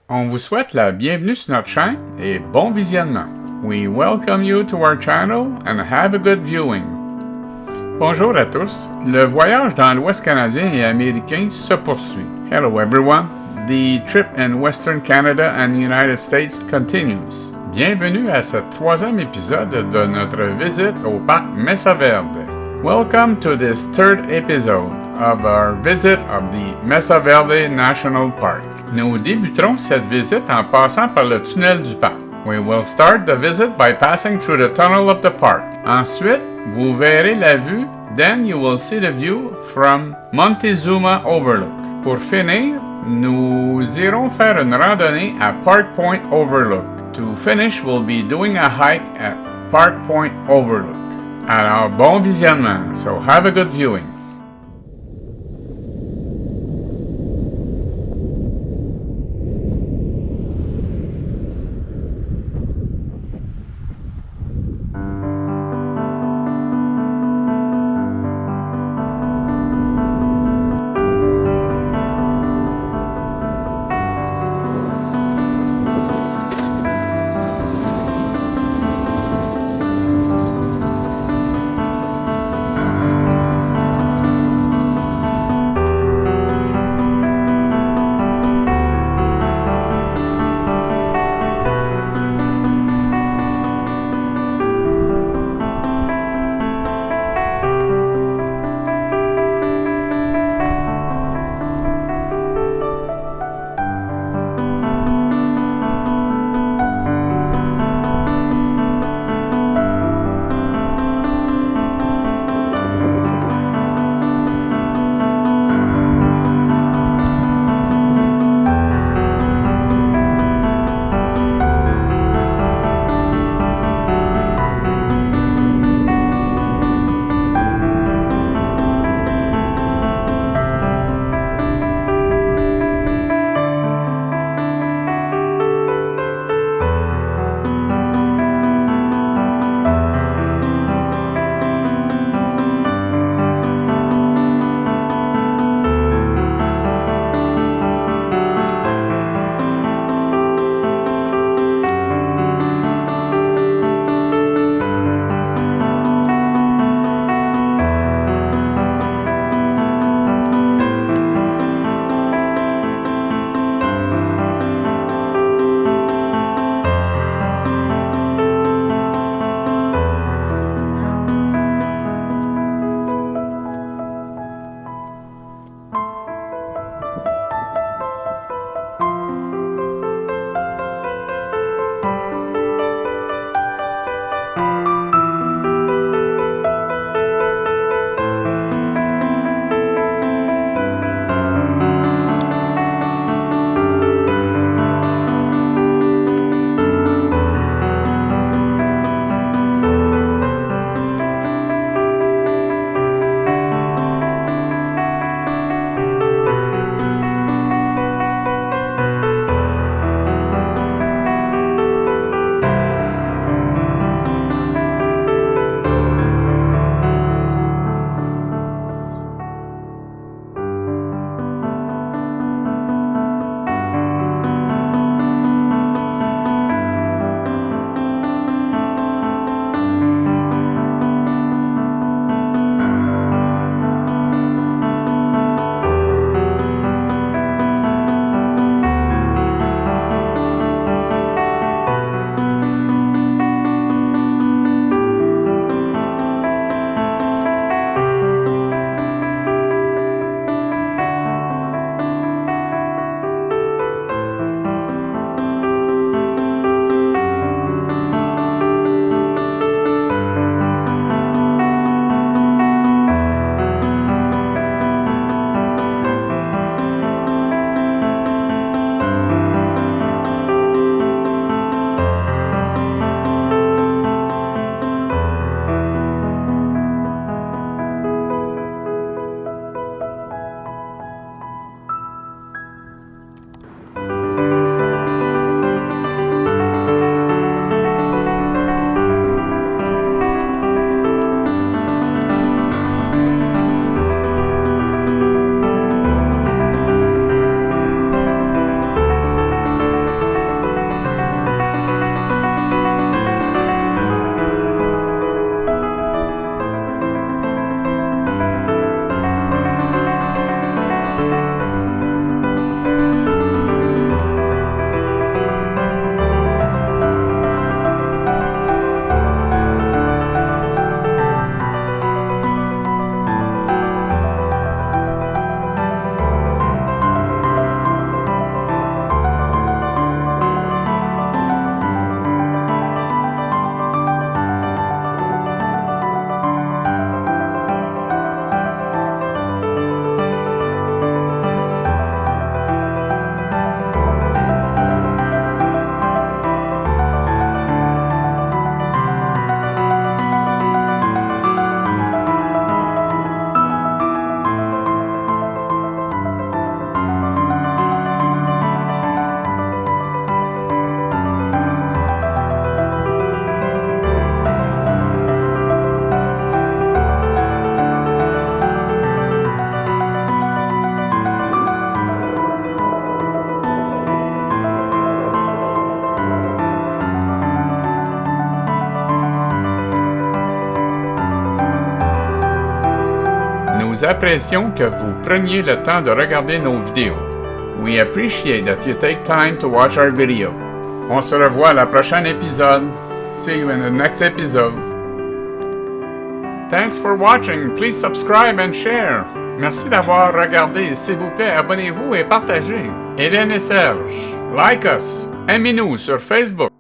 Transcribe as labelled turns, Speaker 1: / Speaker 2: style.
Speaker 1: On vous souhaite la bienvenue sur notre chaîne et bon visionnement. We welcome you to our channel and have a good viewing. Bonjour à tous. Le voyage dans l'Ouest canadien et américain se poursuit. Hello everyone. The trip in Western Canada and the United States continues. Bienvenue à ce troisième épisode de notre visite au Parc Mesa Verde. Welcome to this third episode of our visit of the Mesa Verde National Park. Nous débuterons cette visite en passant par le tunnel du parc. We will start the visit by passing through the tunnel of the park. Ensuite, vous verrez la vue, then you will see the view from Montezuma Overlook. Pour finir, nous irons faire une randonnée à Park Point Overlook. To finish, we'll be doing a hike at Park Point Overlook. Alors, bon visionnement, so have a good viewing. nous apprécions que vous preniez le temps de regarder nos vidéos. We appreciate that you take time to watch our video. On se revoit à la prochaine épisode. See you in the next episode. Thanks for watching. Please subscribe and share. Merci d'avoir regardé. S'il vous plaît, abonnez-vous et partagez. Hélène et Serge, like us. Aimez-nous sur Facebook.